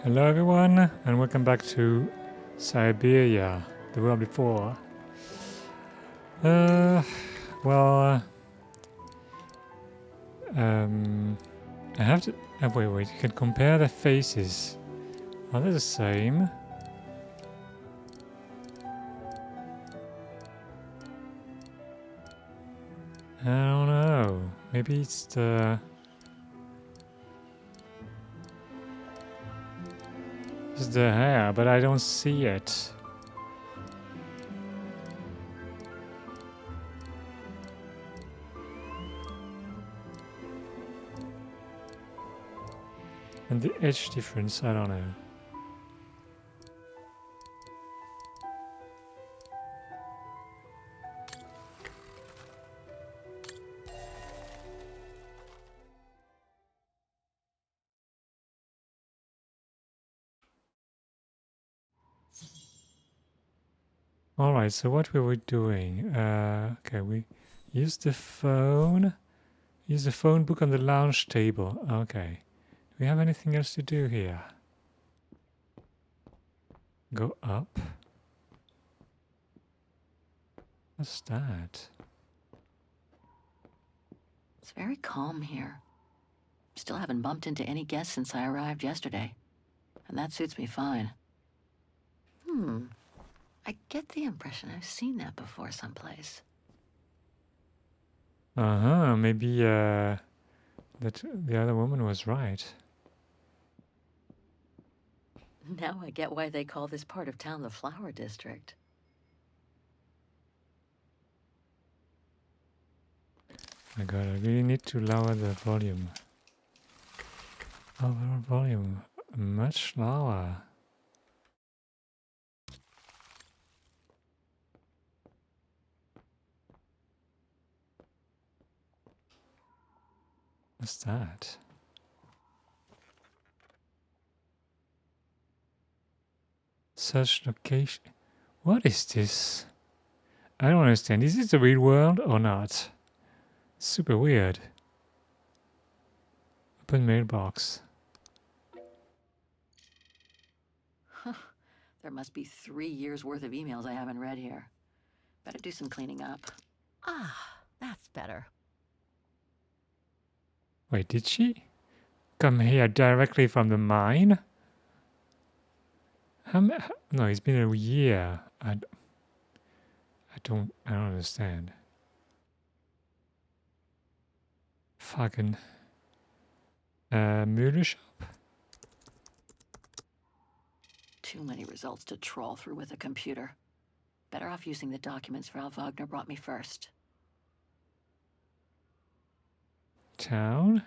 Hello everyone, and welcome back to Syberia, the world before. Well, I have to... wait, you can compare the faces. Are they the same? I don't know. Maybe it's the... It's the hair, but I don't see it. And the edge difference, I don't know. Alright, so what were we doing? Okay, we use the phone. Use the phone book on the lounge table. Okay. Do we have anything else to do here? Go up. What's that? It's very calm here. Still haven't bumped into any guests since I arrived yesterday. And that suits me fine. I get the impression I've seen that before someplace. Uh-huh, maybe that the other woman was right. Now I get why they call this part of town the Flower District. My god, I really need to lower the volume. Overall volume much lower. What's that? Search location. What is this? I don't understand. Is this the real world or not? Super weird. Open mailbox. There must be 3 years worth of emails I haven't read here. Better do some cleaning up. Ah, that's better. Wait, did she come here directly from the mine? No, it's been a year. I don't understand. Fucking Mühle shop? Too many results to trawl through with a computer. Better off using the documents Frau Wagner brought me first. Town?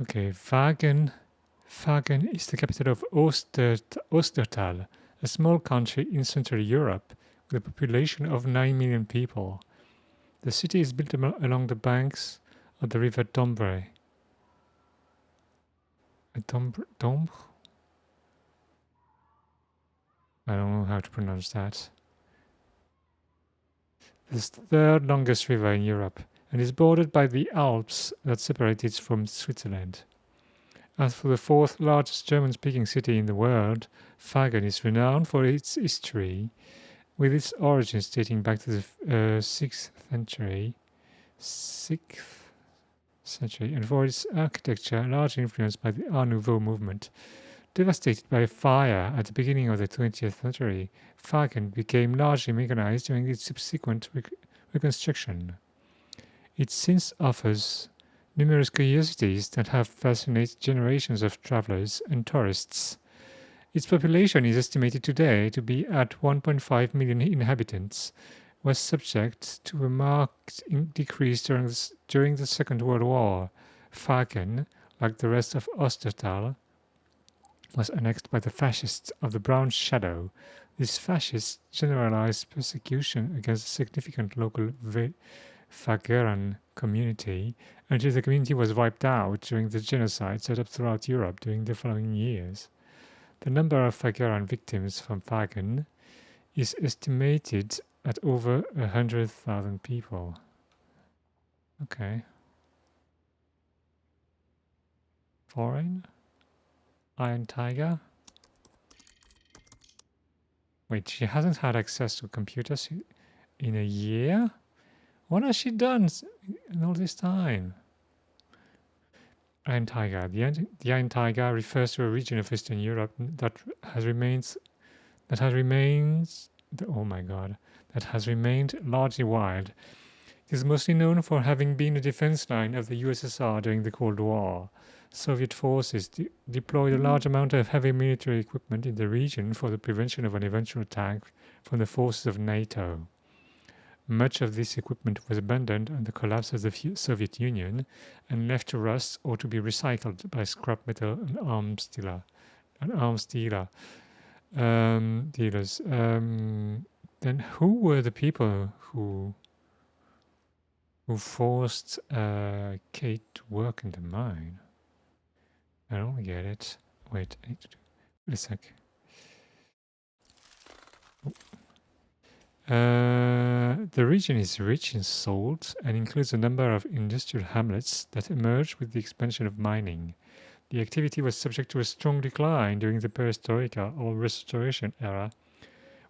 Okay, Wagen is the capital of Ostertal, a small country in Central Europe with a population of 9 million people. The city is built along the banks of the river Dombre. Dombre? I don't know how to pronounce that. It's the third longest river in Europe and is bordered by the Alps that separate it from Switzerland. As for the fourth largest German-speaking city in the world, Wagen is renowned for its history, with its origins dating back to the 6th century, and for its architecture largely influenced by the Art Nouveau movement. Devastated by a fire at the beginning of the 20th century, Wagen became largely mechanized during its subsequent reconstruction. It since offers numerous curiosities that have fascinated generations of travelers and tourists. Its population is estimated today to be at 1.5 million inhabitants, was subject to a marked decrease during the Second World War. Wagen, like the rest of Ostertal, was annexed by the fascists of the Brown Shadow. These fascists generalized persecution against a significant local Wageran community until the community was wiped out during the genocide set up throughout Europe during the following years. The number of Wageran victims from Wagen is estimated at over 100,000 people. Okay. Foreign. Iron Tiger. Wait, she hasn't had access to computers in a year? What has she done in all this time? Iron Tiger. The Iron Tiger refers to a region of Eastern Europe that has remained largely wild. It is mostly known for having been a defense line of the USSR during the Cold War. Soviet forces deployed a large amount of heavy military equipment in the region for the prevention of an eventual attack from the forces of NATO. Much of this equipment was abandoned on the collapse of the Soviet Union and left to rust or to be recycled by scrap metal and arms dealers. Then who were the people who forced Kate to work in the mine? I don't get it. Wait, I need to do wait a sec. The region is rich in salt and includes a number of industrial hamlets that emerged with the expansion of mining. The activity was subject to a strong decline during the perestroika or restoration era,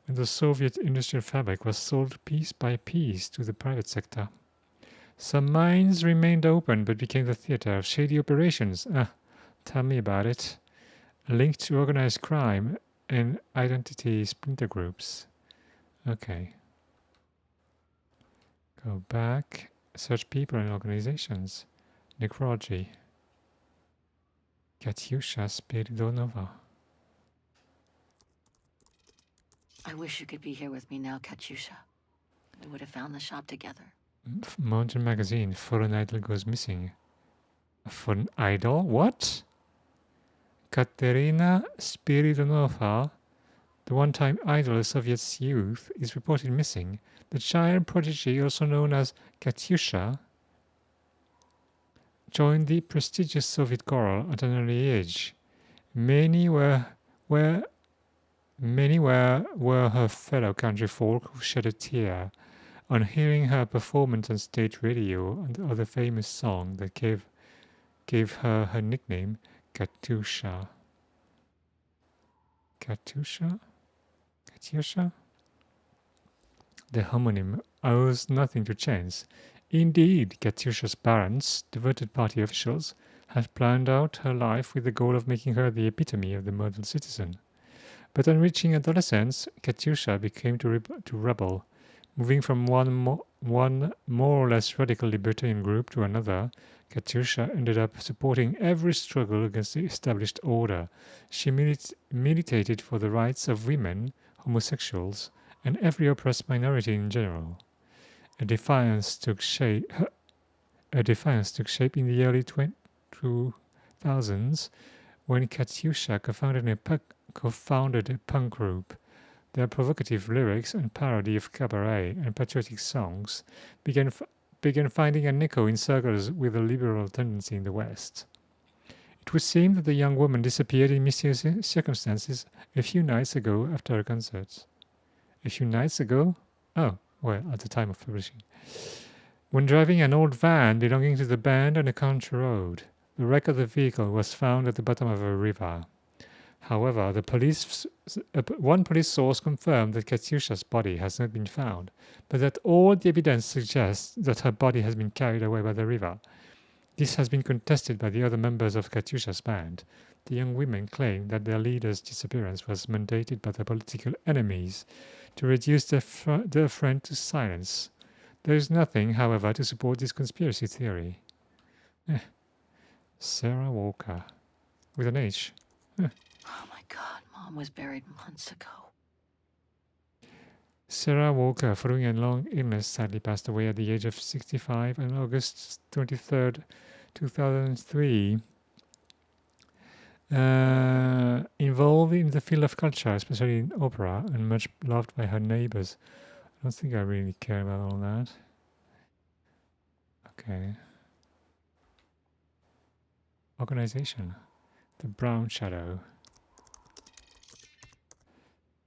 when the Soviet industrial fabric was sold piece by piece to the private sector. Some mines remained open but became the theater of shady operations. Tell me about it. Linked to organized crime and identity splinter groups. Okay. Go back. Search people and organizations. Necrology. Katyusha Spiridonova. I wish you could be here with me now, Katyusha. We would have found the shop together. Mountain Magazine. Fallen idol goes missing. A fallen idol? What? Katerina Spiridonova, the one-time idol of Soviet youth, is reported missing. The child prodigy, also known as Katyusha, joined the prestigious Soviet choral at an early age. Many were her fellow country folk who shed a tear on hearing her performance on state radio and the other famous song that gave her her nickname, Katyusha. Katyusha? The homonym owes nothing to chance. Indeed, Katyusha's parents, devoted party officials, had planned out her life with the goal of making her the epitome of the model citizen. But on reaching adolescence, Katyusha became to rebel. Moving from one more or less radical libertarian group to another, Katyusha ended up supporting every struggle against the established order. She militated for the rights of women, homosexuals, and every oppressed minority in general. A defiance took shape in the early 2000s when Katyusha co-founded a punk group. Their provocative lyrics and parody of cabaret and patriotic songs began finding an echo in circles with a liberal tendency in the West. It would seem that the young woman disappeared in mysterious circumstances a few nights ago after a concert. A few nights ago? Oh, well, at the time of publishing. When driving an old van belonging to the band on a country road, the wreck of the vehicle was found at the bottom of a river. However, one police source confirmed that Katyusha's body has not been found, but that all the evidence suggests that her body has been carried away by the river. This has been contested by the other members of Katyusha's band. The young women claim that their leader's disappearance was mandated by their political enemies to reduce their friend to silence. There is nothing, however, to support this conspiracy theory. Sarah Walker. With an H. Oh my God, Mom was buried months ago. Sarah Walker, following a long illness, sadly passed away at the age of 65 on August 23rd, 2003. Involved in the field of culture, especially in opera, and much loved by her neighbors. I don't think I really care about all that. Okay. Organization. The Brown Shadow.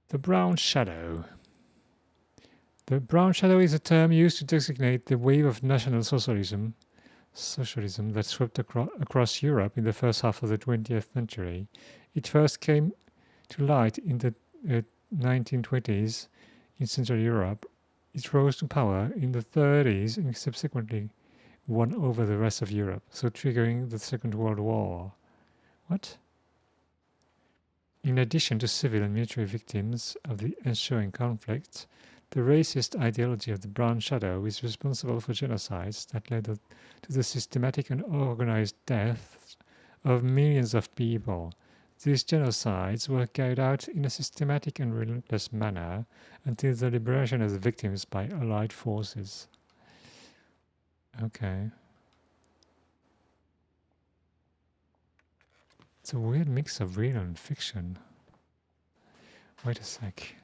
The Brown Shadow. The Brown Shadow is a term used to designate the wave of National Socialism socialism that swept across Europe in the first half of the 20th century. It first came to light in the 1920s in Central Europe. It rose to power in the 30s and subsequently won over the rest of Europe, so triggering the Second World War. What? In addition to civil and military victims of the ensuing conflict, the racist ideology of the Brown Shadow is responsible for genocides that led to the systematic and organized deaths of millions of people. These genocides were carried out in a systematic and relentless manner until the liberation of the victims by Allied forces. Okay. It's a weird mix of real and fiction. Wait a sec.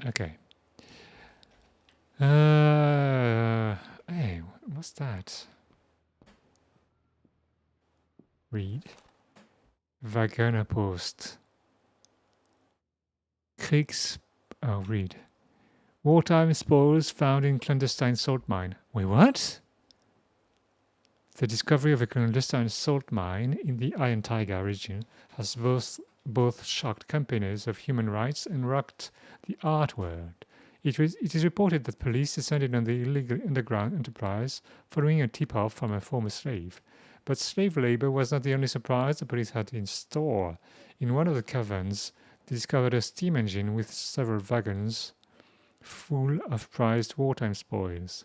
Okay. Hey, what's that? Read. Wagner Post. Kriegs. Oh, read. Wartime spoils found in clandestine salt mine. Wait, what? The discovery of a clandestine salt mine in the Iron Tiger region has both shocked campaigners of human rights and rocked the art world. It is reported that police descended on the illegal underground enterprise following a tip-off from a former slave. But slave labor was not the only surprise the police had in store. In one of the caverns, they discovered a steam engine with several wagons full of prized wartime spoils.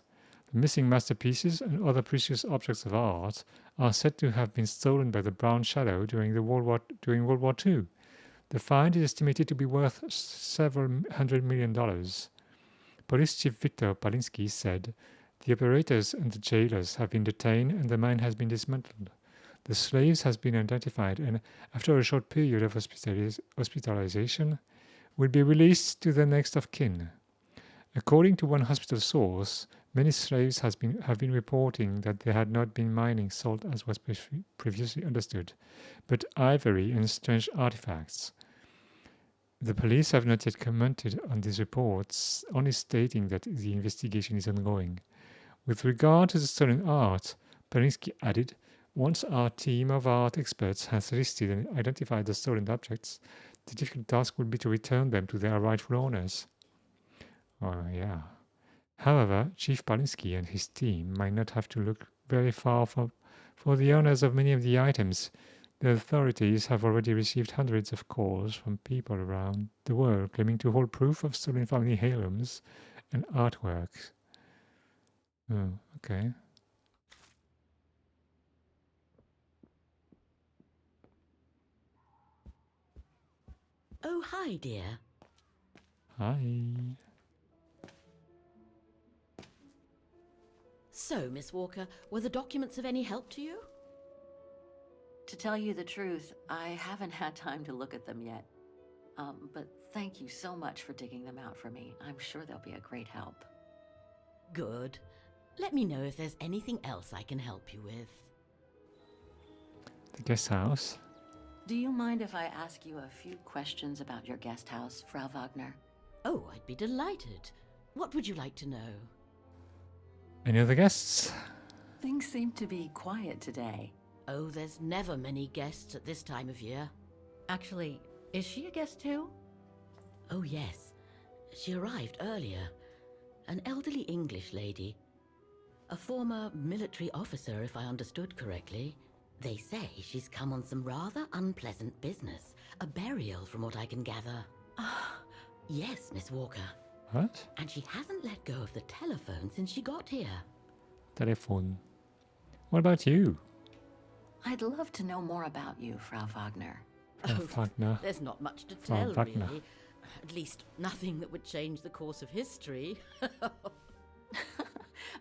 The missing masterpieces and other precious objects of art are said to have been stolen by the Brown Shadow during World War II. The find is estimated to be worth several $100 million. Police Chief Viktor Palinsky said, "The operators and the jailers have been detained and the mine has been dismantled. The slaves has been identified and, after a short period of hospitalization, will be released to the next of kin." According to one hospital source, many slaves have been reporting that they had not been mining salt as was previously understood, but ivory and strange artifacts. The police have not yet commented on these reports, only stating that the investigation is ongoing. With regard to the stolen art, Palinsky added, "Once our team of art experts has listed and identified the stolen objects, the difficult task will be to return them to their rightful owners." Oh, yeah. However, Chief Palinsky and his team might not have to look very far for the owners of many of the items. The authorities have already received hundreds of calls from people around the world claiming to hold proof of stolen family heirlooms and artworks. Oh, okay. Oh, hi, dear. Hi. So, Miss Walker, were the documents of any help to you? To tell you the truth, I haven't had time to look at them yet. But thank you so much for digging them out for me. I'm sure they'll be a great help. Good. Let me know if there's anything else I can help you with. The guest house. Do you mind if I ask you a few questions about your guest house, Frau Wagner? Oh, I'd be delighted. What would you like to know? Any other guests? Things seem to be quiet today. Oh, there's never many guests at this time of year. Actually, is she a guest too? Oh, yes. She arrived earlier. An elderly English lady. A former military officer, if I understood correctly. They say she's come on some rather unpleasant business. A burial, from what I can gather. Yes, Miss Walker. What? And she hasn't let go of the telephone since she got here. Telephone. What about you? I'd love to know more about you, Frau Wagner. Wagner. There's not much to Frau tell, Wagner. really. At least nothing that would change the course of history.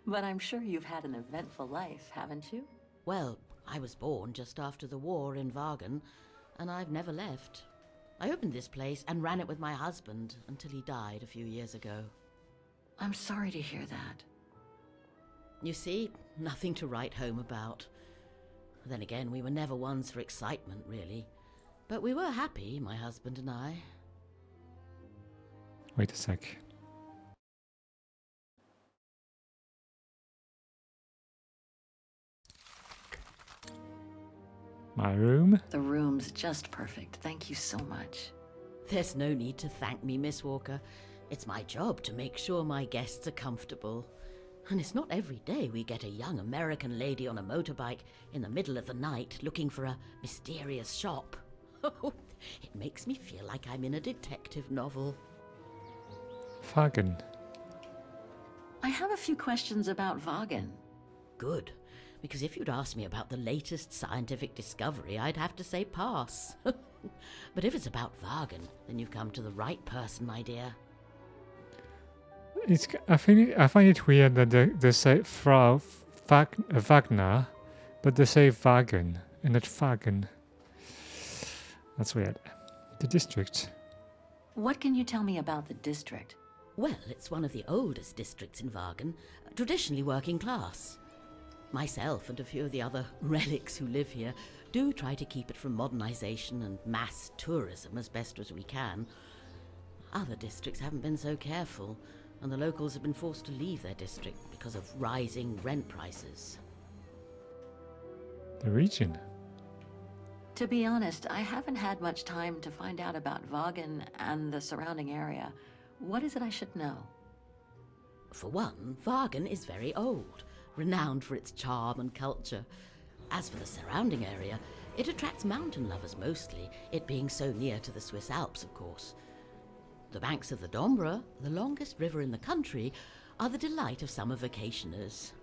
But I'm sure you've had an eventful life, haven't you? Well, I was born just after the war in Wagen, and I've never left. I opened this place and ran it with my husband until he died a few years ago. I'm sorry to hear that. You see, nothing to write home about. Then again, we were never ones for excitement, really. But we were happy, my husband and I. Wait a sec. My room? The room's just perfect. Thank you so much. There's no need to thank me, Miss Walker. It's my job to make sure my guests are comfortable. And it's not every day we get a young American lady on a motorbike in the middle of the night looking for a mysterious shop. It makes me feel like I'm in a detective novel. Wagen. I have a few questions about Wagen. Good, because if you'd asked me about the latest scientific discovery, I'd have to say pass. But if it's about Wagen, then you've come to the right person, my dear. I find it weird that they say Frau Wagner, but they say Wagen and not Wagen. That's weird. The district. What can you tell me about the district? Well, it's one of the oldest districts in Wagen, traditionally working class. Myself and a few of the other relics who live here do try to keep it from modernization and mass tourism as best as we can. Other districts haven't been so careful, and the locals have been forced to leave their district because of rising rent prices. The region. To be honest, I haven't had much time to find out about Wagen and the surrounding area. What is it I should know? For one, Wagen is very old, renowned for its charm and culture. As for the surrounding area, it attracts mountain lovers mostly, it being so near to the Swiss Alps, of course. The banks of the Dombra, the longest river in the country, are the delight of summer vacationers.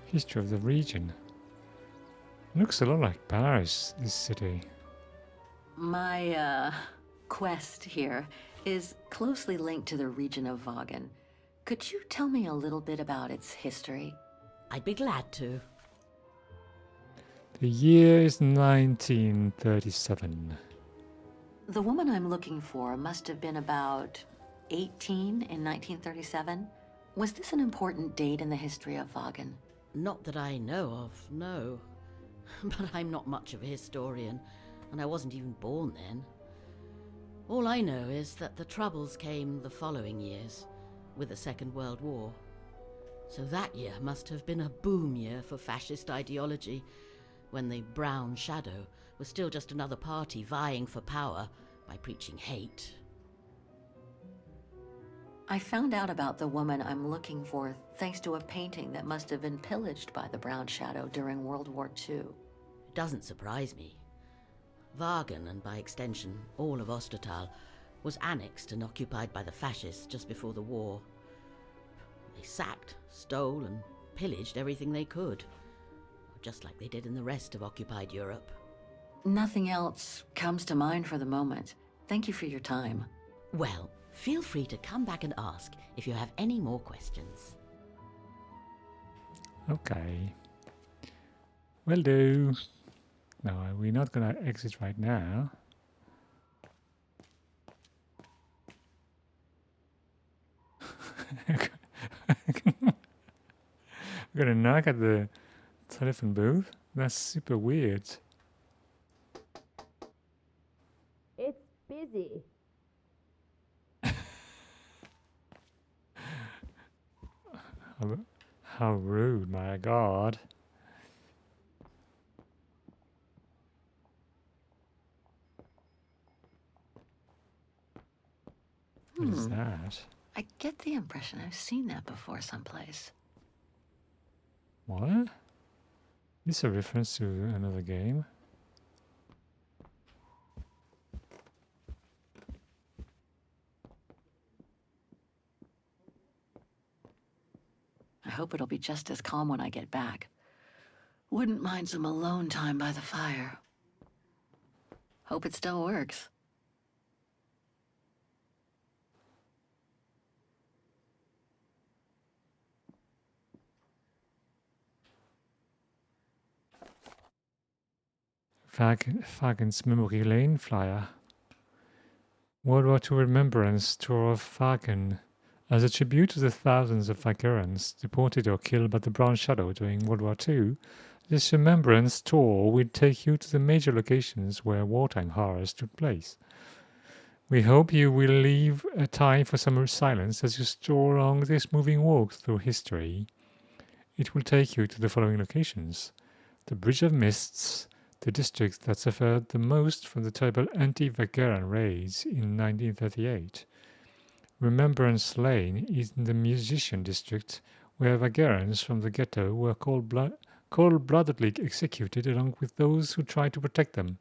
History of the region. Looks a lot like Paris, this city. My, quest here is closely linked to the region of Wagen. Could you tell me a little bit about its history? I'd be glad to. The year is 1937. The woman I'm looking for must have been about 18 in 1937. Was this an important date in the history of Wagen? Not that I know of, no. But I'm not much of a historian, and I wasn't even born then. All I know is that the Troubles came the following years, with the Second World War. So that year must have been a boom year for fascist ideology, when the Brown Shadow was still just another party vying for power by preaching hate. I found out about the woman I'm looking for thanks to a painting that must have been pillaged by the Brown Shadow during World War II. It doesn't surprise me. Wagen, and by extension all of Ostertal, was annexed and occupied by the fascists just before the war. They sacked, stole, and pillaged everything they could, just like they did in the rest of occupied Europe. Nothing else comes to mind for the moment. Thank you for your time. Well, feel free to come back and ask if you have any more questions. Okay. Will do. No, we're not gonna exit right now. I'm gonna knock at the telephone booth. That's super weird. It's busy. How rude, my god. What is that? I get the impression I've seen that before someplace. What? Is this a reference to another game? I hope it'll be just as calm when I get back. Wouldn't mind some alone time by the fire. Hope it still works. Fagen's Memory Lane flyer. World War II Remembrance Tour of Fagen. As a tribute to the thousands of Vagerans deported or killed by the Brown Shadow during World War II, this remembrance tour will take you to the major locations where wartime horrors took place. We hope you will leave a time for some silence as you stroll along this moving walk through history. It will take you to the following locations: the Bridge of Mists, the district that suffered the most from the terrible anti-Vageran raids in 1938. Remembrance Lane is in the Musician District, where Vagerans from the ghetto were cold-bloodedly executed along with those who tried to protect them.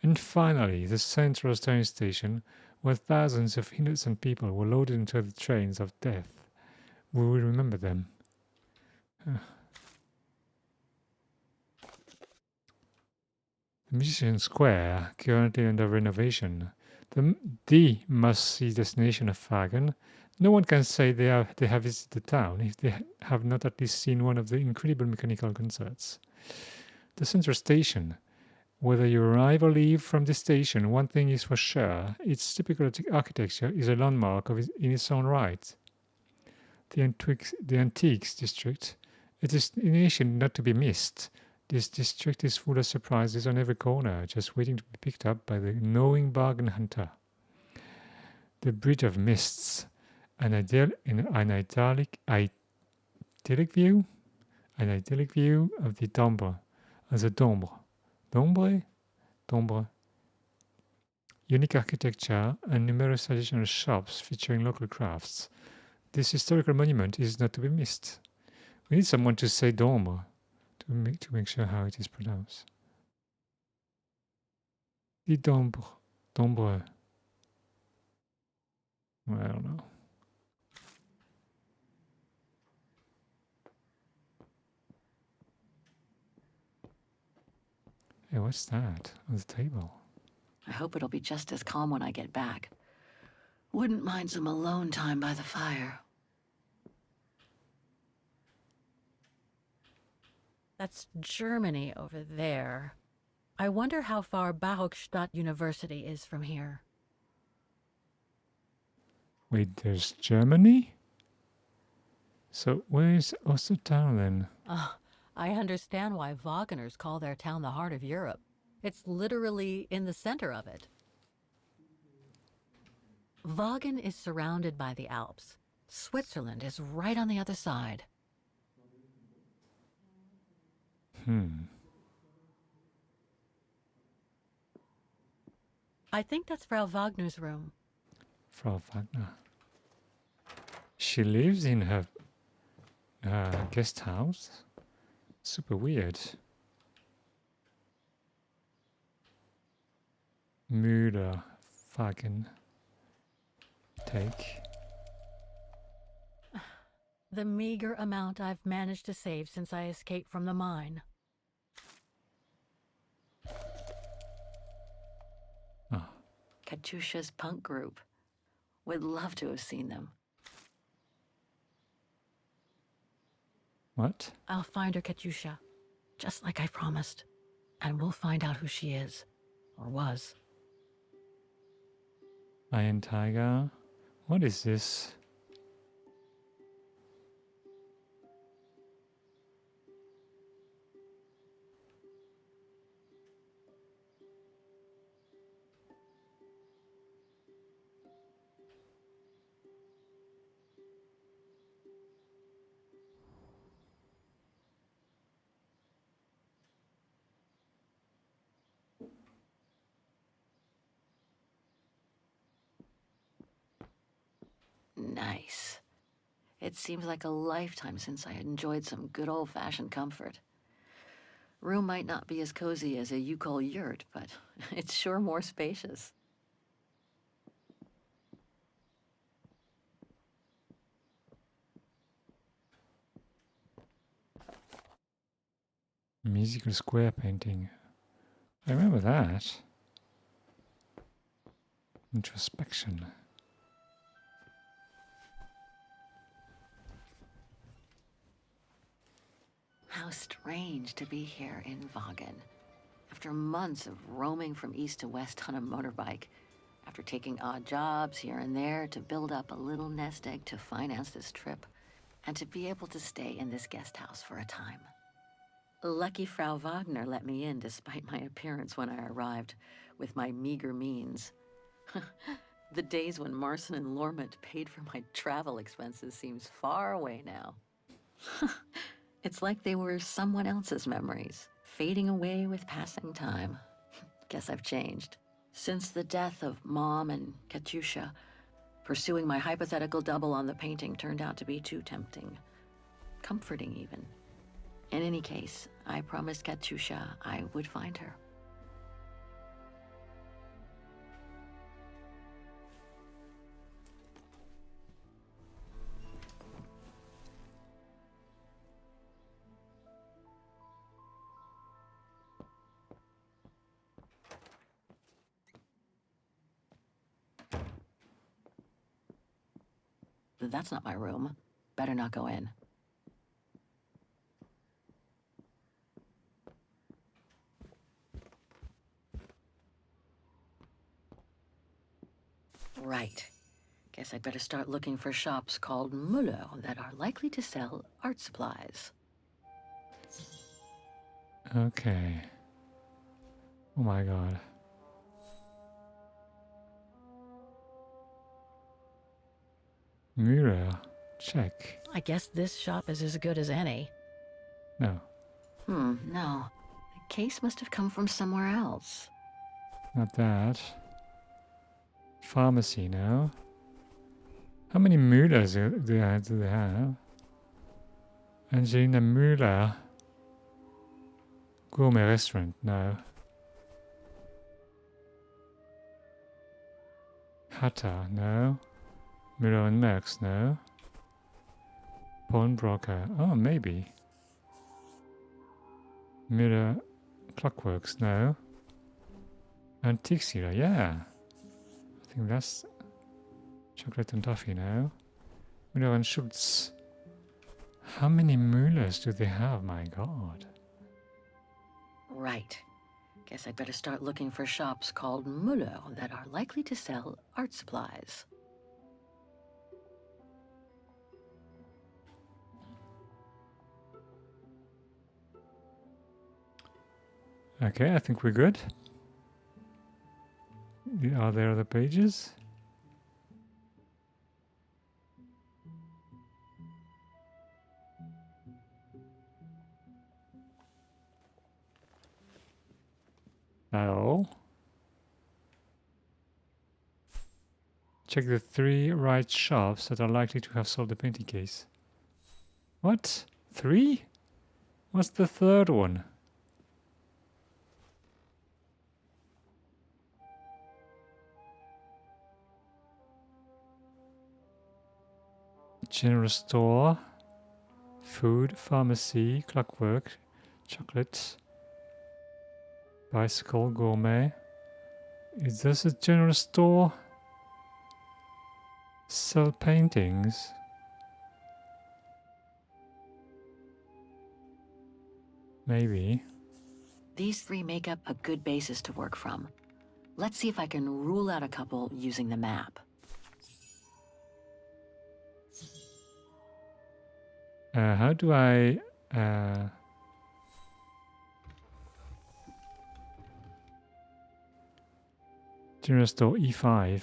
And finally, the Central train station, where thousands of innocent people were loaded into the trains of death. We will remember them. The Musician Square, currently under renovation. The must-see destination of Fagen. No one can say they have visited the town if they have not at least seen one of the incredible mechanical concerts. The Central Station. Whether you arrive or leave from this station, one thing is for sure: its typical architecture is a landmark in its own right. The Antiques District. A destination not to be missed. This district is full of surprises on every corner, just waiting to be picked up by the knowing bargain hunter. The Bridge of Mists, an idyllic view of the Dombre, Dombre. Unique architecture and numerous additional shops featuring local crafts. This historical monument is not to be missed. We need someone to say Dombre to make sure how it is pronounced. The Dombre. Well, I don't know. Hey, what's that on the table? I hope it'll be just as calm when I get back. Wouldn't mind some alone time by the fire. That's Germany over there. I wonder how far Barockstadt University is from here. Wait, there's Germany? So where is Ostertown then? I understand why Wagners call their town the heart of Europe. It's literally in the center of it. Wagen is surrounded by the Alps. Switzerland is right on the other side. I think that's Frau Wagner's room. Frau Wagner. She lives in her guest house? Super weird. Müller, Wagen. Take. The meager amount I've managed to save since I escaped from the mine. Katyusha's punk group. Would love to have seen them. What? I'll find her, Katyusha, just like I promised. And we'll find out who she is. Or was. Iron Tiger. What is this? Nice. It seems like a lifetime since I enjoyed some good old-fashioned comfort. Room might not be as cozy as a you-call yurt, but it's sure more spacious. Musical square painting. I remember that. Introspection. How strange to be here in Wagen. After months of roaming from east to west on a motorbike, after taking odd jobs here and there to build up a little nest egg to finance this trip, and to be able to stay in this guest house for a time. Lucky Frau Wagner let me in despite my appearance when I arrived, with my meager means. The days when Marson and Lormont paid for my travel expenses seems far away now. It's like they were someone else's memories, fading away with passing time. Guess I've changed. Since the death of Mom and Katyusha, pursuing my hypothetical double on the painting turned out to be too tempting. Comforting, even. In any case, I promised Katyusha I would find her. That's not my room. Better not go in. Right. Guess I'd better start looking for shops called Muller that are likely to sell art supplies. Okay. Oh my god. Müller. Check. I guess this shop is as good as any. No, No. The case must have come from somewhere else. not that. Pharmacy, no. How many Müllers do they have? Angelina Müller. Gourmet restaurant, no. Hatta, no. Müller and Merckx, no. Pawnbroker, oh, maybe. Müller Clockworks, no. Antique Sealer, yeah. I think that's chocolate and toffee, no. Müller and Schultz. How many Müllers do they have, my god? Right. Guess I'd better start looking for shops called Muller that are likely to sell art supplies. Okay, I think we're good. Are there other pages? No. Check the 3 right shops that are likely to have sold the painting case. What? 3? What's the third one? General store, food, pharmacy, clockwork, chocolate, bicycle, gourmet. Is this a general store? Sell paintings? Maybe. These 3 make up a good basis to work from. Let's see if I can rule out a couple using the map. How do I... general store E5.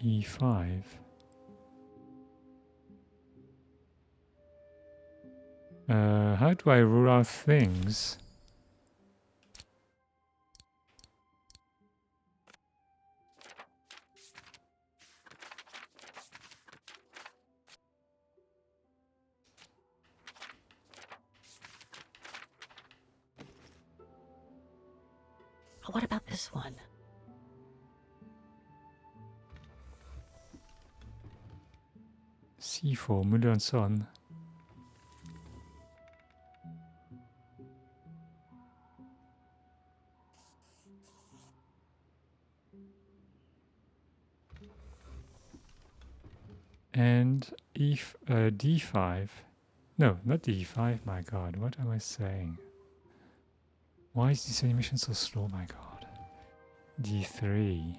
E5. How do I rule out things? What about this one? C4, Müller and Son. And D5. No, not D5, my god. What am I saying? Why is this animation so slow, my god? D3.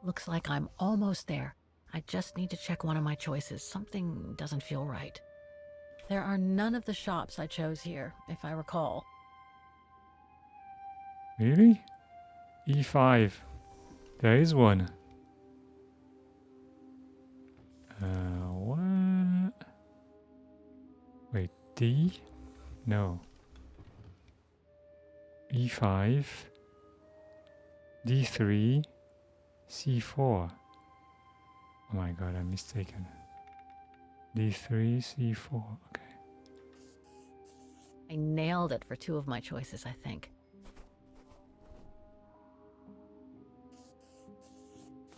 Looks like I'm almost there. I just need to check one of my choices. Something doesn't feel right. There are none of the shops I chose here, if I recall. Really? E5. There is one. What? Wait, D? No. E5. D3. C4. Oh my god, I'm mistaken. D3, C4. Okay. I nailed it for two of my choices, I think.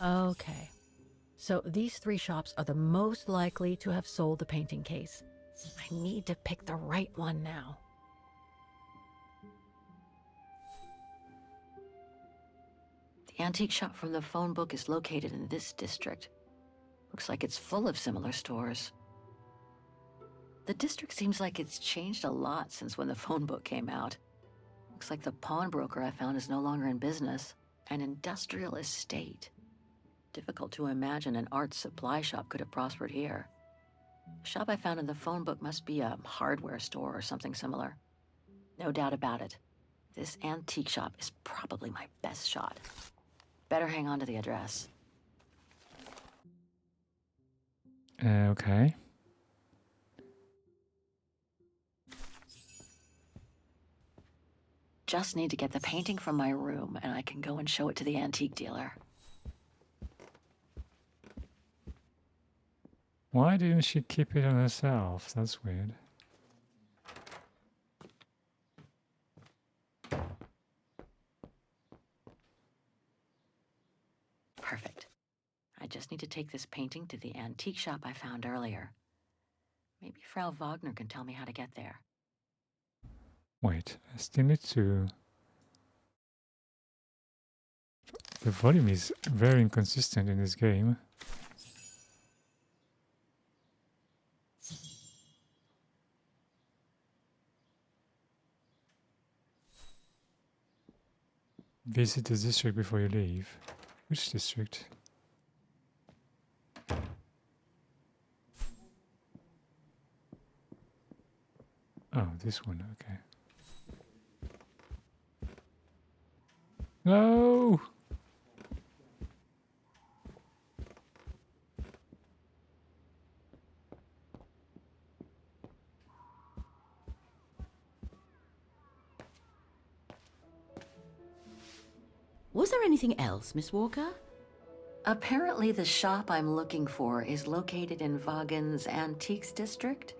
Okay. So these three shops are the most likely to have sold the painting case. I need to pick the right one now. The antique shop from the phone book is located in this district. Looks like it's full of similar stores. The district seems like it's changed a lot since when the phone book came out. Looks like the pawnbroker I found is no longer in business. An industrial estate. Difficult to imagine an art supply shop could have prospered here. The shop I found in the phone book must be a hardware store or something similar. No doubt about it. This antique shop is probably my best shot. Better hang on to the address. Okay. Just need to get the painting from my room and I can go and show it to the antique dealer. Why didn't she keep it on herself? That's weird. Perfect. I just need to take this painting to the antique shop I found earlier. Maybe Frau Wagner can tell me how to get there. Wait, I still need to... The volume is very inconsistent in this game. Visit the district before you leave. Which district? Oh, this one, okay. No! Was there anything else, Miss Walker? Apparently the shop I'm looking for is located in Vaughan's Antiques District.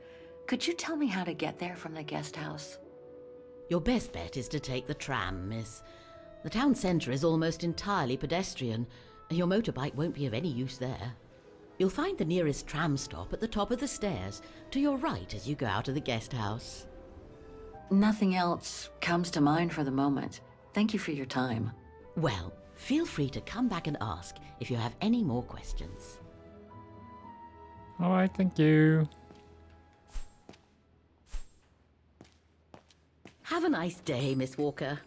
Could you tell me how to get there from the guest house? Your best bet is to take the tram, miss. The town centre is almost entirely pedestrian, and your motorbike won't be of any use there. You'll find the nearest tram stop at the top of the stairs, to your right as you go out of the guest house. Nothing else comes to mind for the moment. Thank you for your time. Well, feel free to come back and ask if you have any more questions. Alright, thank you. Have a nice day, Miss Walker.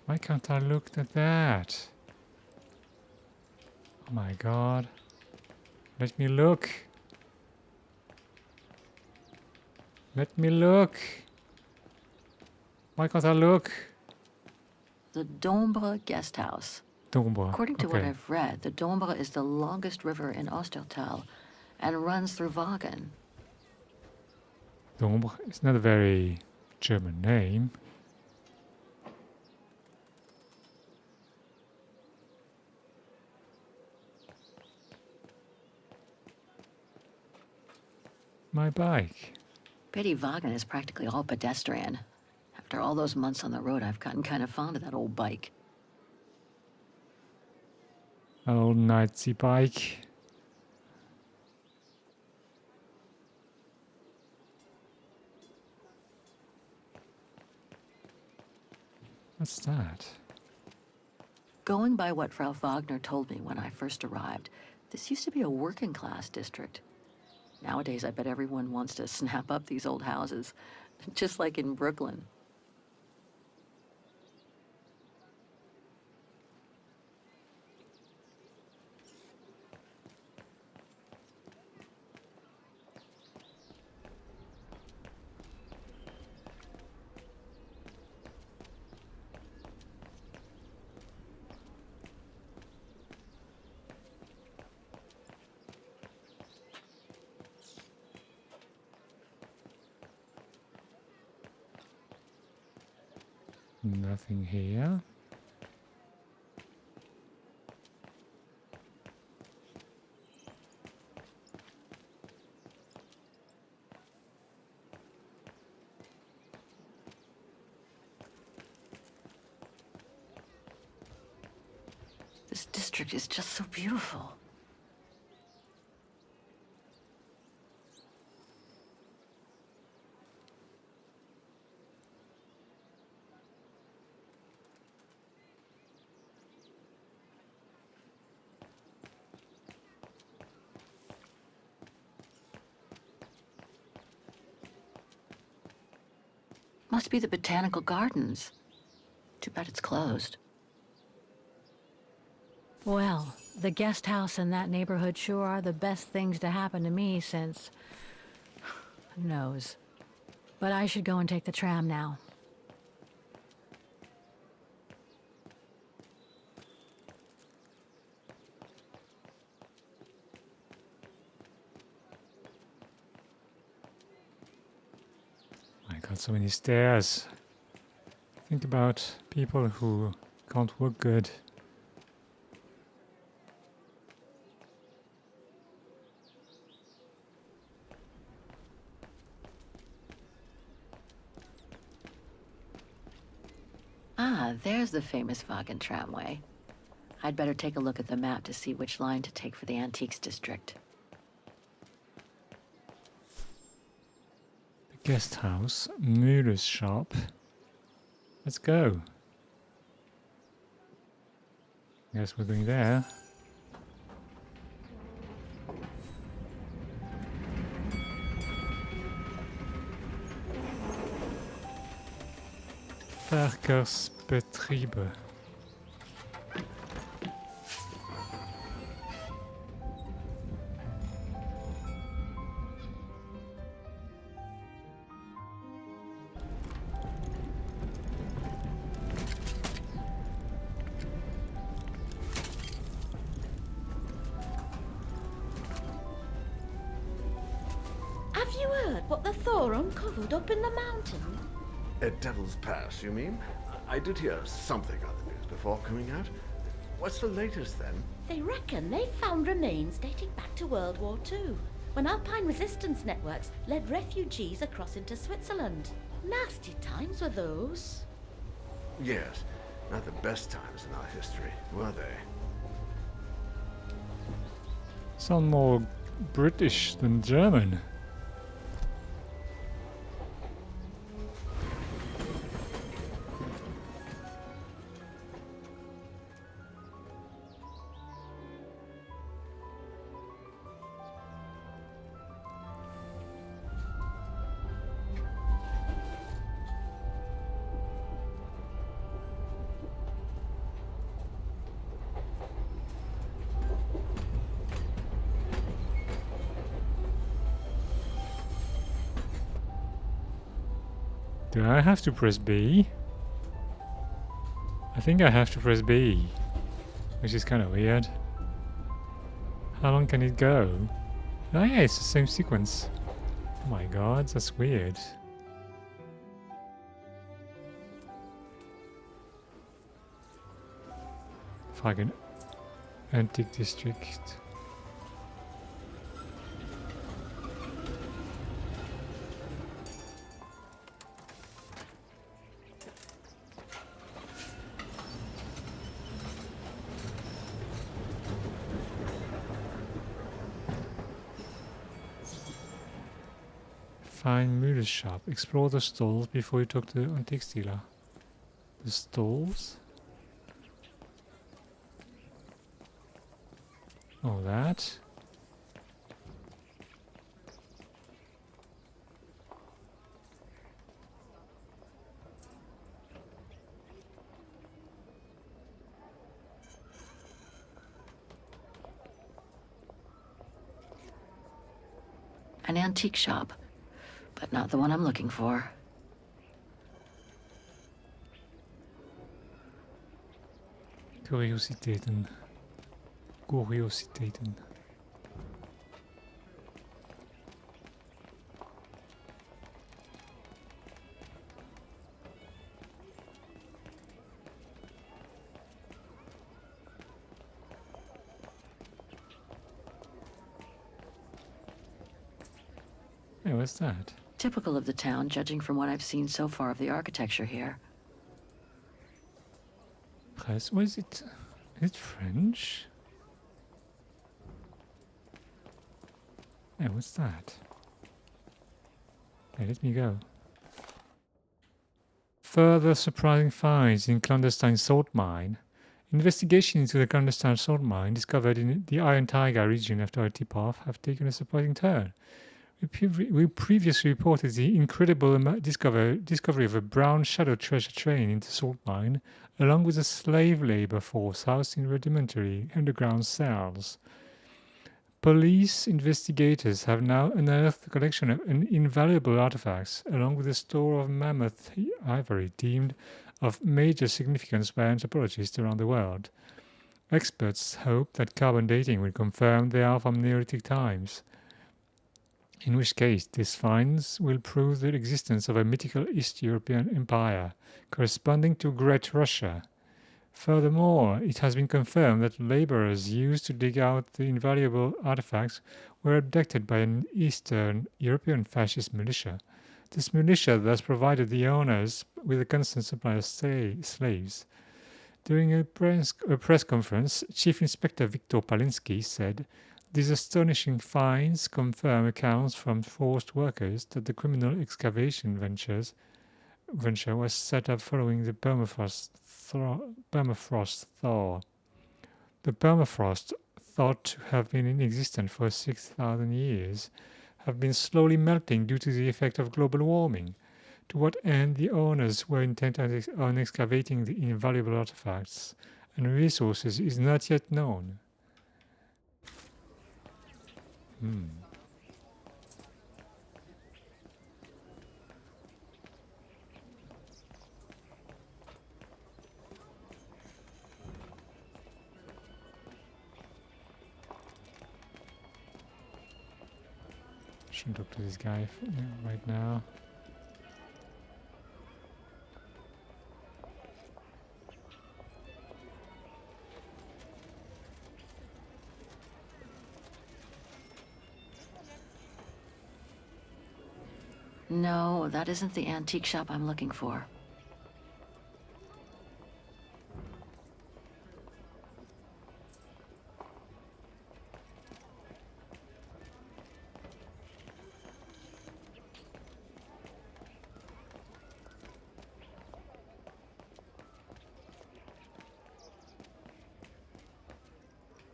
Why can't I look at that? Oh my god. Let me look. Let me look. Why can't I look? The Dombre Guest House. Dombre. According to what Okay. I've read, the Dombre is the longest river in Ostertal and runs through Vaughan. Dombre is not a very German name. My bike. Pity Vaughan is practically all pedestrian. After all those months on the road, I've gotten kind of fond of that old bike. Old Nazi bike. What's that? Going by what Frau Wagner told me when I first arrived, this used to be a working class district. Nowadays, I bet everyone wants to snap up these old houses, just like in Brooklyn. Nothing here. This district is just so beautiful. Must be the botanical gardens. Too bad it's closed. Well, the guest house in that neighborhood sure are the best things to happen to me since... who knows. But I should go and take the tram now. I got so many stairs. Think about people who can't walk good. Ah, there's the famous Wagen tramway. I'd better take a look at the map to see which line to take for the antiques district. The guest house, Müller's shop. Let's go. Guess we're going there. Verkehrsbetriebe. Have you heard what the Thor uncovered up in the mountain? At Devil's Pass, you mean? I did hear something on the news before coming out. What's the latest then? They reckon they found remains dating back to World War II, when Alpine resistance networks led refugees across into Switzerland. Nasty times were those. Yes, not the best times in our history, were they? Sound more British than German. Do I have to press B? I think I have to press B, which is kind of weird. How long can it go? Oh yeah, it's the same sequence. Oh my god, that's weird. Fucking antique district. Find Müller's shop. Explore the stalls before you talk to the antique dealer. The stalls. All that. An antique shop, but not the one I'm looking for. Curiositeiten. Curiositeiten. Hey, what's that? Typical of the town, judging from what I've seen so far of the architecture here. Press. What is it? Is it French? Hey, what's that? Hey, let me go. Further surprising finds in clandestine salt mine. Investigation into the clandestine salt mine discovered in the Iron Tiger region after a tip-off have taken a surprising turn. We previously reported the incredible discovery of a brown shadow treasure train in the salt mine, along with a slave labor force housed in rudimentary underground cells. Police investigators have now unearthed a collection of invaluable artifacts, along with a store of mammoth ivory deemed of major significance by anthropologists around the world. Experts hope that carbon dating will confirm they are from Neolithic times, in which case these finds will prove the existence of a mythical East European empire corresponding to Great Russia. Furthermore, it has been confirmed that laborers used to dig out the invaluable artifacts were abducted by an Eastern European fascist militia. This militia thus provided the owners with a constant supply of slaves. During a press conference, Chief Inspector Viktor Palinsky said, "These astonishing finds confirm accounts from forced workers that the criminal excavation venture was set up following the permafrost thaw. The permafrost, thought to have been in existence for 6,000 years, have been slowly melting due to the effect of global warming. To what end the owners were intent on excavating the invaluable artifacts and resources is not yet known." Shouldn't talk to this guy right now. No, that isn't the antique shop I'm looking for.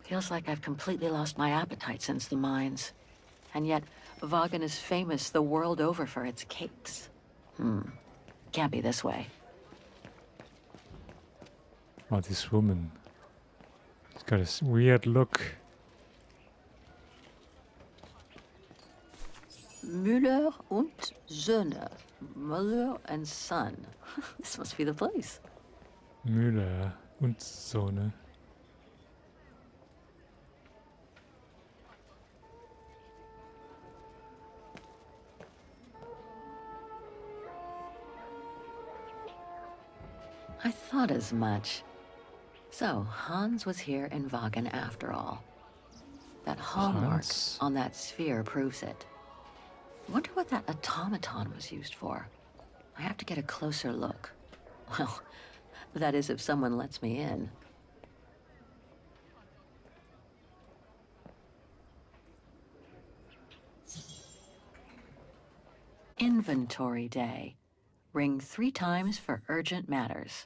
Feels like I've completely lost my appetite since the mines. And yet, Vagan is famous the world over for its cakes. Can't be this way. Oh, this woman. She's got a weird look. Müller und Söhne. Mother and son. This must be the place. Müller und Sohne. I thought as much. So, Hans was here in Vagan after all. That hallmark Hans? on that sphere proves it. Wonder what that automaton was used for. I have to get a closer look. Well, that is if someone lets me in. Inventory day. Ring 3 times for urgent matters.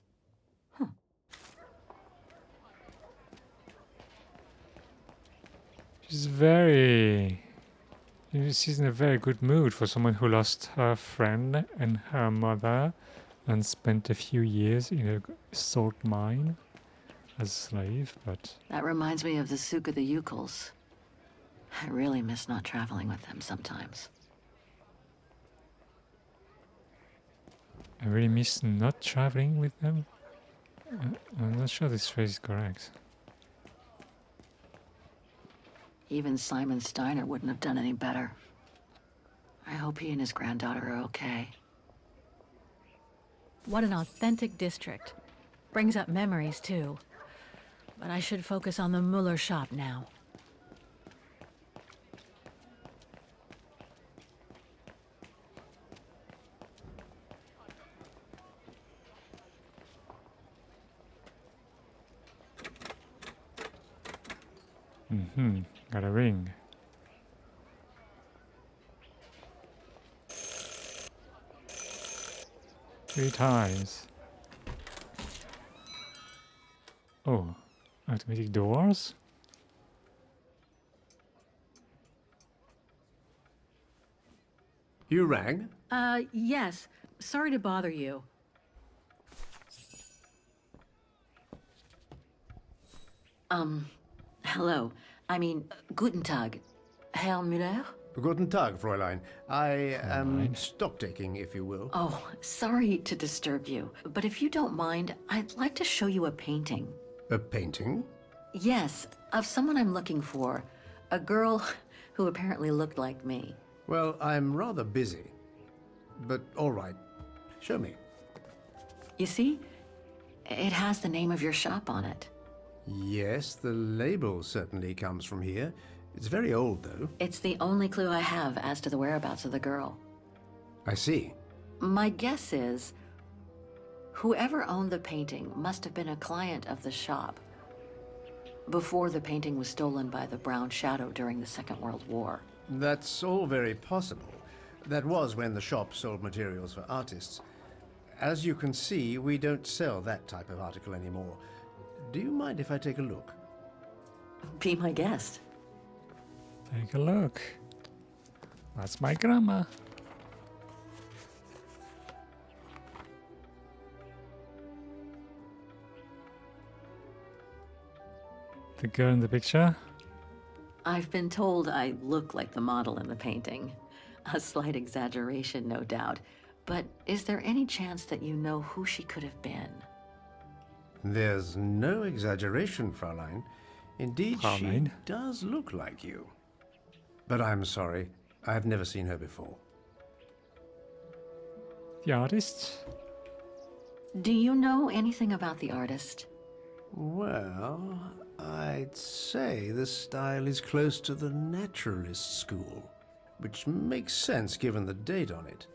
She's very. She's in a very good mood for someone who lost her friend and her mother and spent a few years in a salt mine as a slave, but That reminds me of the Souk of the Yukals. I really miss not traveling with them sometimes. I really miss not traveling with them. I'm not sure this phrase is correct. Even Simon Steiner wouldn't have done any better. I hope he and his granddaughter are okay. What an authentic district. Brings up memories, too. But I should focus on the Muller shop now. Got a ring. Three times. Oh, automatic doors? You rang? Yes. Sorry to bother you. Hello. I mean, guten Tag. Herr Müller? Guten Tag, Fräulein. I am Fräulein. stock-taking, if you will. Oh, sorry to disturb you, but if you don't mind, I'd like to show you a painting. A painting? Yes, of someone I'm looking for. A girl who apparently looked like me. Well, I'm rather busy. But all right. Show me. You see? It has the name of your shop on it. Yes, the label certainly comes from here. It's very old, though. It's the only clue I have as to the whereabouts of the girl. I see. My guess is whoever owned the painting must have been a client of the shop before the painting was stolen by the Brown Shadow during the Second World War. That's all very possible. That was when the shop sold materials for artists. As you can see, we don't sell that type of article anymore. Do you mind if I take a look? Be my guest. Take a look. That's my grandma. The girl in the picture? I've been told I look like the model in the painting. A slight exaggeration, no doubt. But is there any chance that you know who she could have been? There's no exaggeration, Fräulein. Indeed, she Fräulein? does look like you. But I'm sorry, I've never seen her before. The artist? Do you know anything about the artist? Well, I'd say the style is close to the naturalist school, which makes sense given the date on it.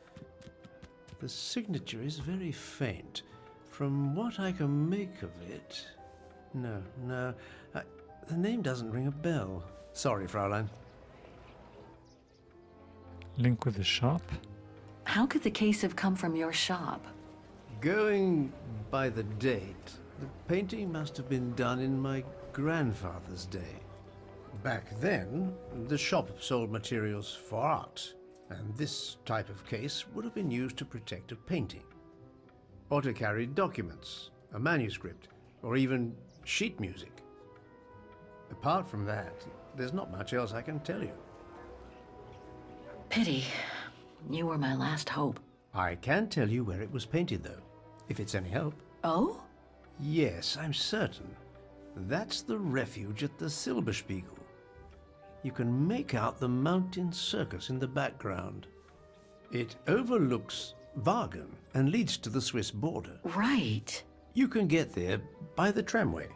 The signature is very faint. From what I can make of it... No, the name doesn't ring a bell. Sorry, Fräulein. Link with the shop? How could the case have come from your shop? Going by the date, the painting must have been done in my grandfather's day. Back then, the shop sold materials for art, and this type of case would have been used to protect a painting. Or to carry documents, a manuscript, or even sheet music. Apart from that, there's not much else I can tell you. Pity. You were my last hope. I can tell you where it was painted, though, if it's any help. Oh? Yes, I'm certain. That's the refuge at the Silberspiegel. You can make out the mountain circus in the background. It overlooks Wagen and leads to the Swiss border. Right. You can get there by the tramway.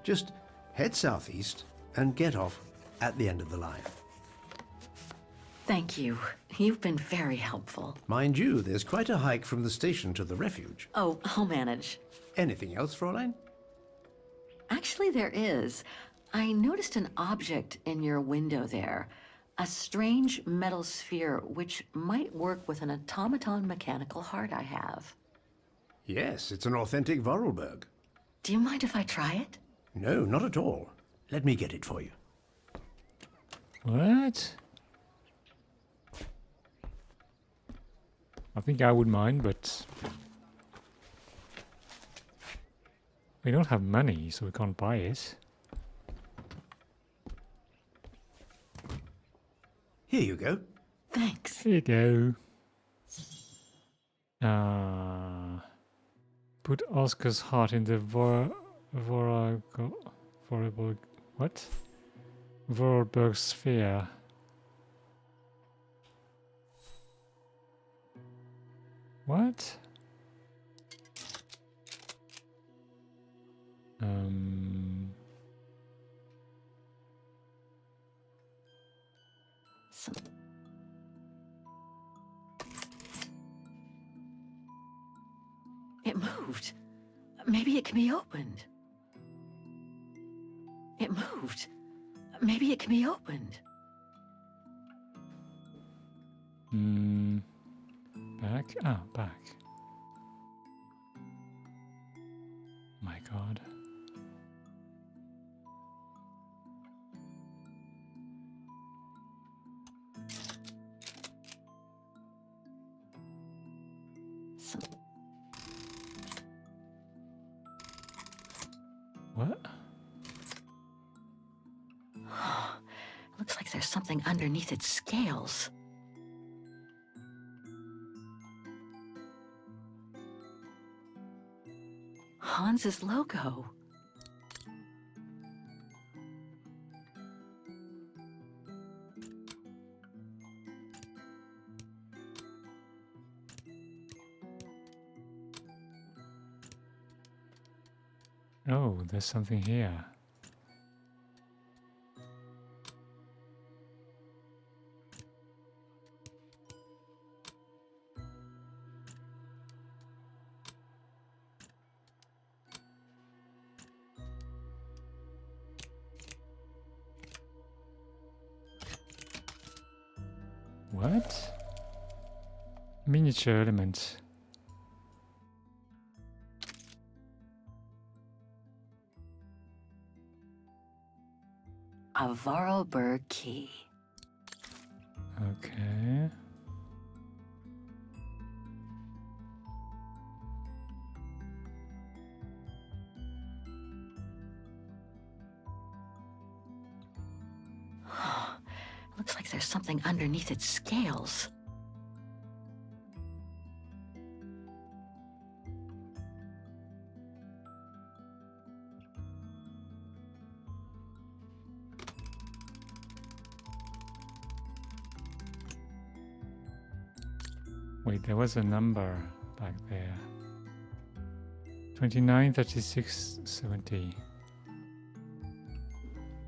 Just head southeast and get off at the end of the line. Thank you. You've been very helpful. Mind you, there's quite a hike from the station to the refuge. Oh, I'll manage. Anything else, Fräulein? Actually, there is. I noticed an object in your window there. A strange metal sphere which might work with an automaton mechanical heart I have. Yes, it's an authentic Vorarlberg. Do you mind if I try it? No, not at all. Let me get it for you. What? I think I would mind, but we don't have money, so we can't buy it. Here you go. Thanks. Here you go. Put Oscar's heart in the Vorarlberg. What? Vorarlberg sphere. What? Some... It moved. Maybe it can be opened. It moved. Maybe it can be opened. Back? Ah, back. My god. Some... What? Looks like there's something underneath its scales. Hans's logo. Oh, there's something here. What? Miniature element. A Vorarlberg key. Okay. Looks like there's something underneath its scales. Wait, there was a number back there. 29, 36, 70.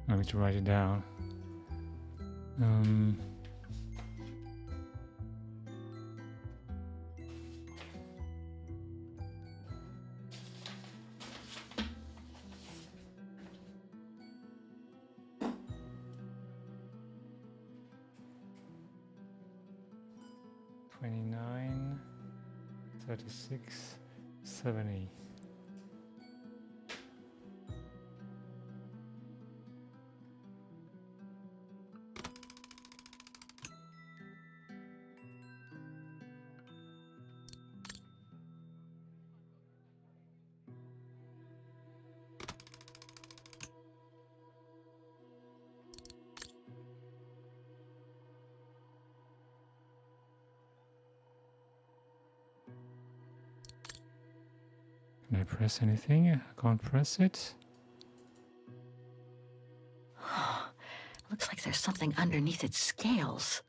I need to write it down. 29, 36, 70. Can I press anything? I can't press it. Looks like there's something underneath its scales.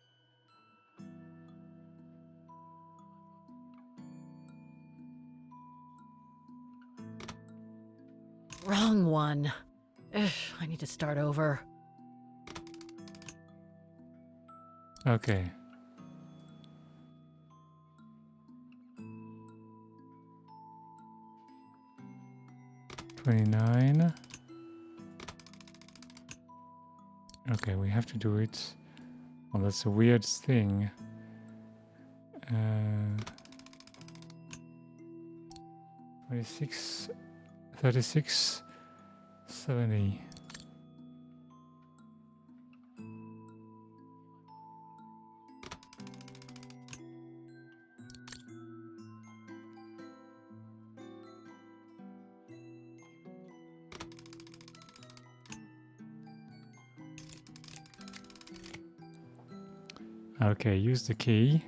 Wrong one. Ugh, I need to start over. Okay. $29. Okay, we have to do it. Well, that's a weird thing. 26, 36, 70. Okay, use the key.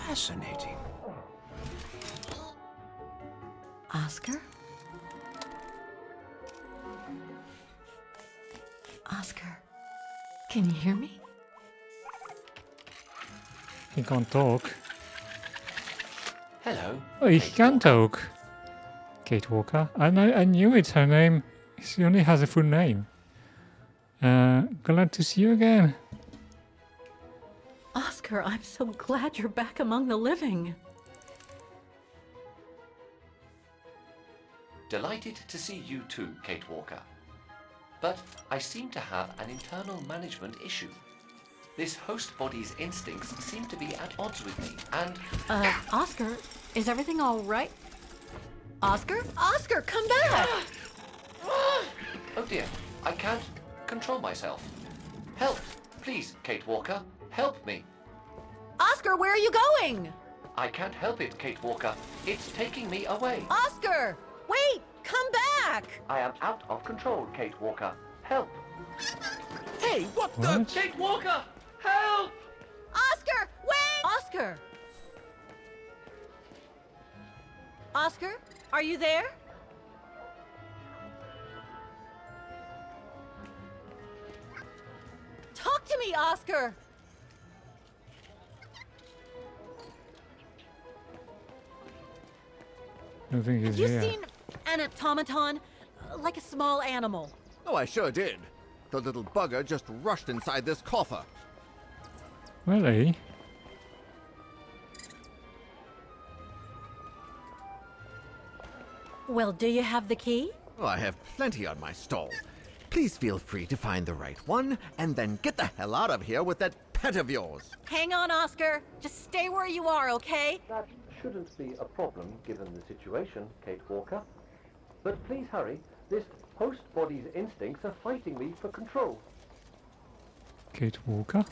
Fascinating. Oscar? Oscar, can you hear me? He can't talk. Hello. Oh, he Kate can Walker. talk. Kate Walker. I knew it. Her name. She only has a full name. Glad to see you again. Oscar, I'm so glad you're back among the living. Delighted to see you too, Kate Walker. But I seem to have an internal management issue. This host body's instincts seem to be at odds with me, and Oscar, is everything all right? Oscar? Oscar, come back! oh dear, I can't control myself. Help, please, Kate Walker, help me. Oscar, where are you going? I can't help it, Kate Walker. It's taking me away. Oscar! Wait! Come back! I am out of control, Kate Walker. Help. Hey, what the? What? Kate Walker, help! Oscar, wait! Oscar! Oscar, are you there? Talk to me, Oscar! I don't think he's Have you here. seen an automaton? Like a small animal. Oh, I sure did. The little bugger just rushed inside this coffer. Really? Well, do you have the key? Oh, I have plenty on my stall. Please feel free to find the right one, and then get the hell out of here with that pet of yours. Hang on, Oscar. Just stay where you are, okay? That shouldn't be a problem given the situation, Kate Walker. But please hurry. This host body's instincts are fighting me for control. Kate Walker.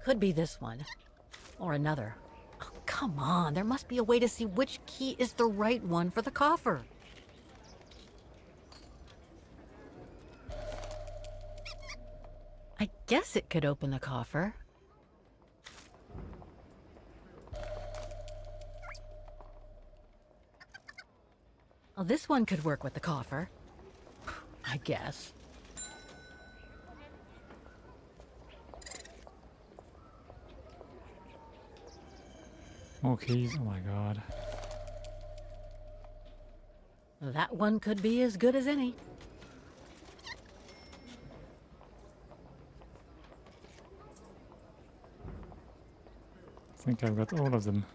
Could be this one. Or another. Oh, come on, there must be a way to see which key is the right one for the coffer. I guess it could open the coffer. Well, this one could work with the coffer. I guess. More keys. Oh my god. That one could be as good as any. I think I've got all of them.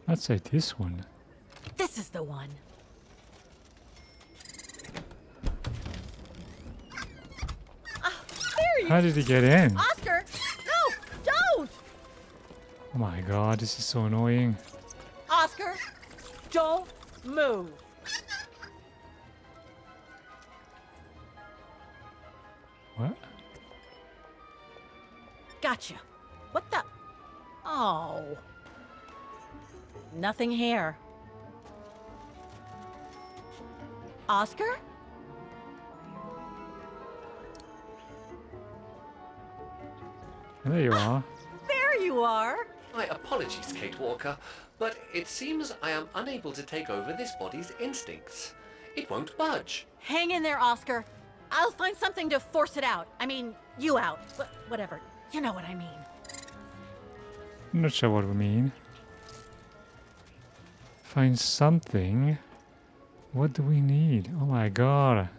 Let's say this one. This is the one. There you How did he get in? Oscar! No! Don't! Oh my god, this is so annoying. Oscar! Don't move! What? Gotcha. What the? Oh. Nothing here. Oscar? There you are. There you are! My apologies, Kate Walker, but it seems I am unable to take over this body's instincts. It won't budge. Hang in there, Oscar. I'll find something to force it out. I mean, you out. Whatever. You know what I mean. I'm not sure what we mean. Find something. What do we need? Oh my god.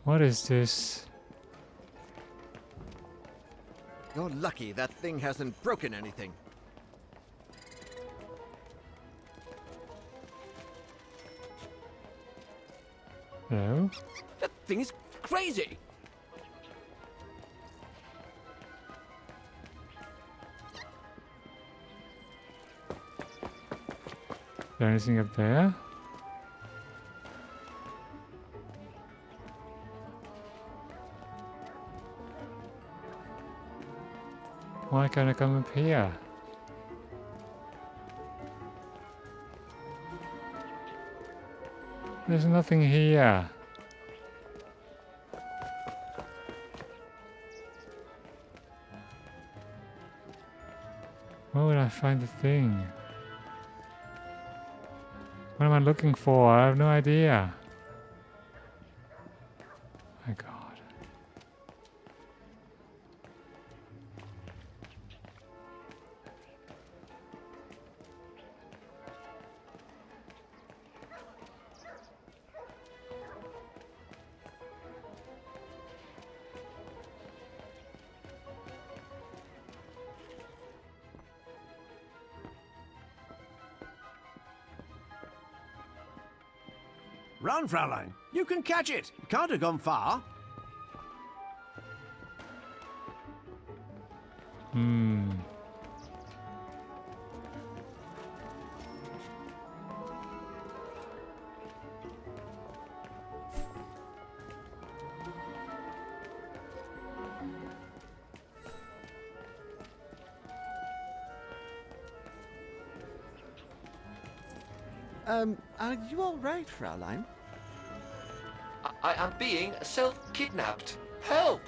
What is this? You're lucky that thing hasn't broken anything. Hello? That thing is crazy. Is there anything up there? Why can't I come up here? There's nothing here. Where would I find the thing? What am I looking for? I have no idea. My god. Run, Fraulein. You can catch it. You can't have gone far. Are you all right, Fraulein? I am being self-kidnapped. Help!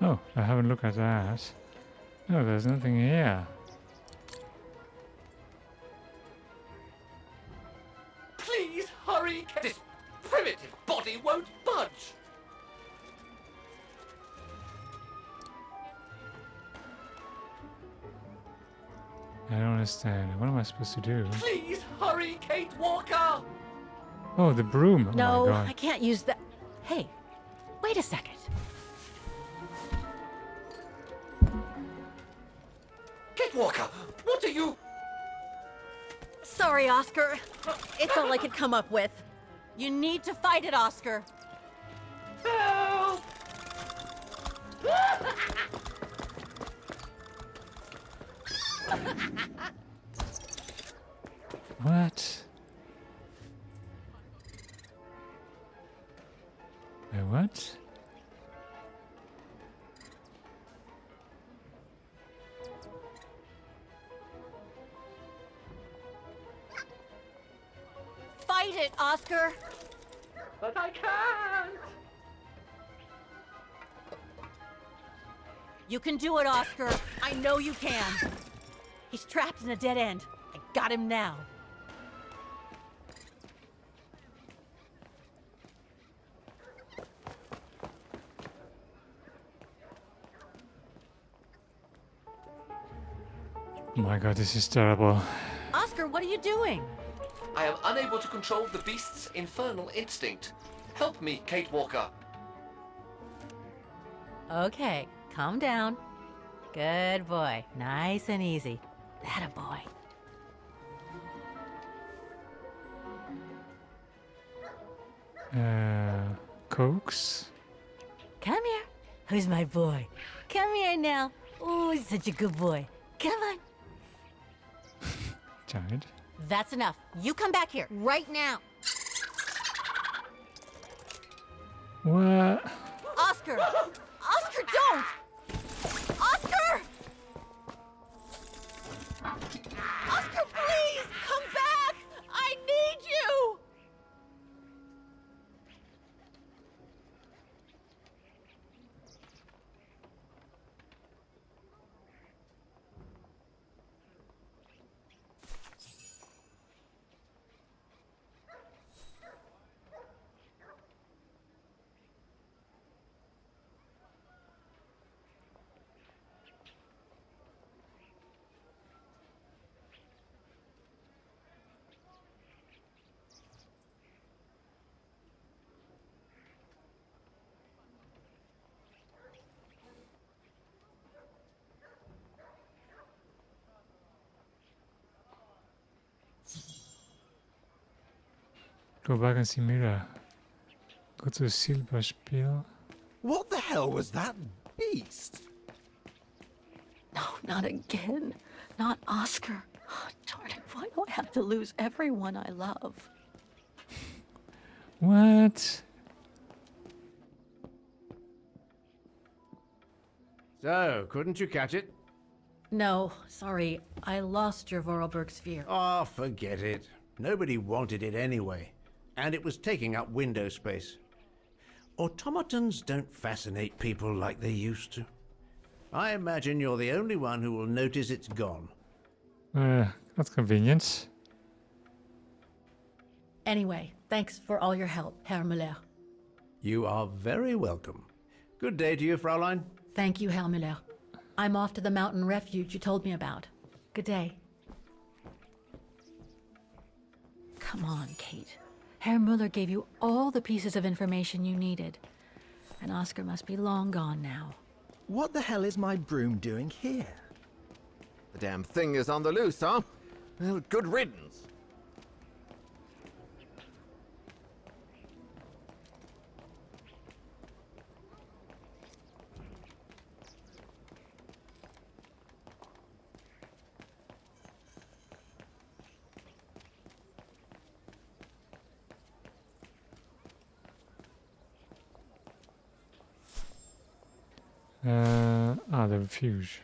Oh, I haven't looked at that. Oh, there's nothing here. Please hurry! This primitive body won't budge! I don't understand. What am I supposed to do? Please hurry, Kate Walker! Oh, the broom. Oh No, my god. I can't use that. Hey, wait a second. Kate Walker, what are you... Sorry, Oscar. It's all I could come up with. You need to fight it, Oscar. Help! What? What? Fight it, Oscar. But I can't! You can do it, Oscar. I know you can. He's trapped in a dead end. I got him now. Oh my god, this is terrible. Oscar, what are you doing? I am unable to control the beast's infernal instinct. Help me, Kate Walker. Okay, calm down. Good boy. Nice and easy. That a boy. Cokes? Come here. Who's my boy? Come here now. Oh, he's such a good boy. Come on. Giant. That's enough. You come back here right now. What? Oscar! Oscar, don't! Oscar! Oscar, please! Come back! I need you! Go back and see Mira. Go to Silberspiel. What the hell was that beast? No, not again. Not Oscar. Oh, darn it, why do I have to lose everyone I love? What? So, couldn't you catch it? No, sorry. I lost your Vorarlberg sphere. Oh, forget it. Nobody wanted it anyway. And it was taking up window space. Automatons don't fascinate people like they used to. I imagine you're the only one who will notice it's gone. That's convenient. Anyway, thanks for all your help, Herr Müller. You are very welcome. Good day to you, Fraulein. Thank you, Herr Müller. I'm off to the mountain refuge you told me about. Good day. Come on, Kate. Herr Müller gave you all the pieces of information you needed. And Oscar must be long gone now. What the hell is my broom doing here? The damn thing is on the loose, huh? Well, good riddance. The refuge.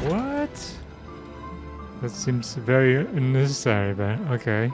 What? That seems very unnecessary, but okay.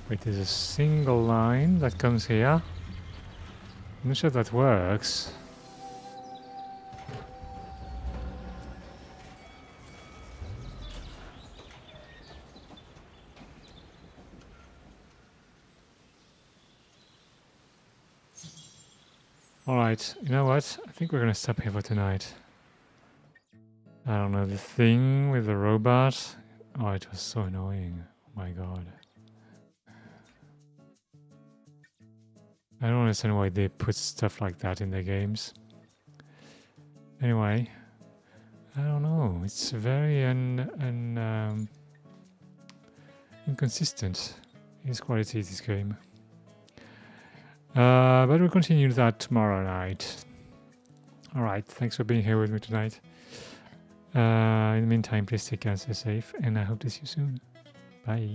Wait, there's a single line that comes here. I'm not sure that works. Alright, you know what? I think we're gonna stop here for tonight. I don't know, the thing with the robot. Oh, it was so annoying. Oh my god. I don't understand why they put stuff like that in their games. Anyway, I don't know. It's very inconsistent in its quality, this game. But we'll continue that tomorrow night. Alright, thanks for being here with me tonight. In the meantime, please take care and stay safe, and I hope to see you soon. Bye.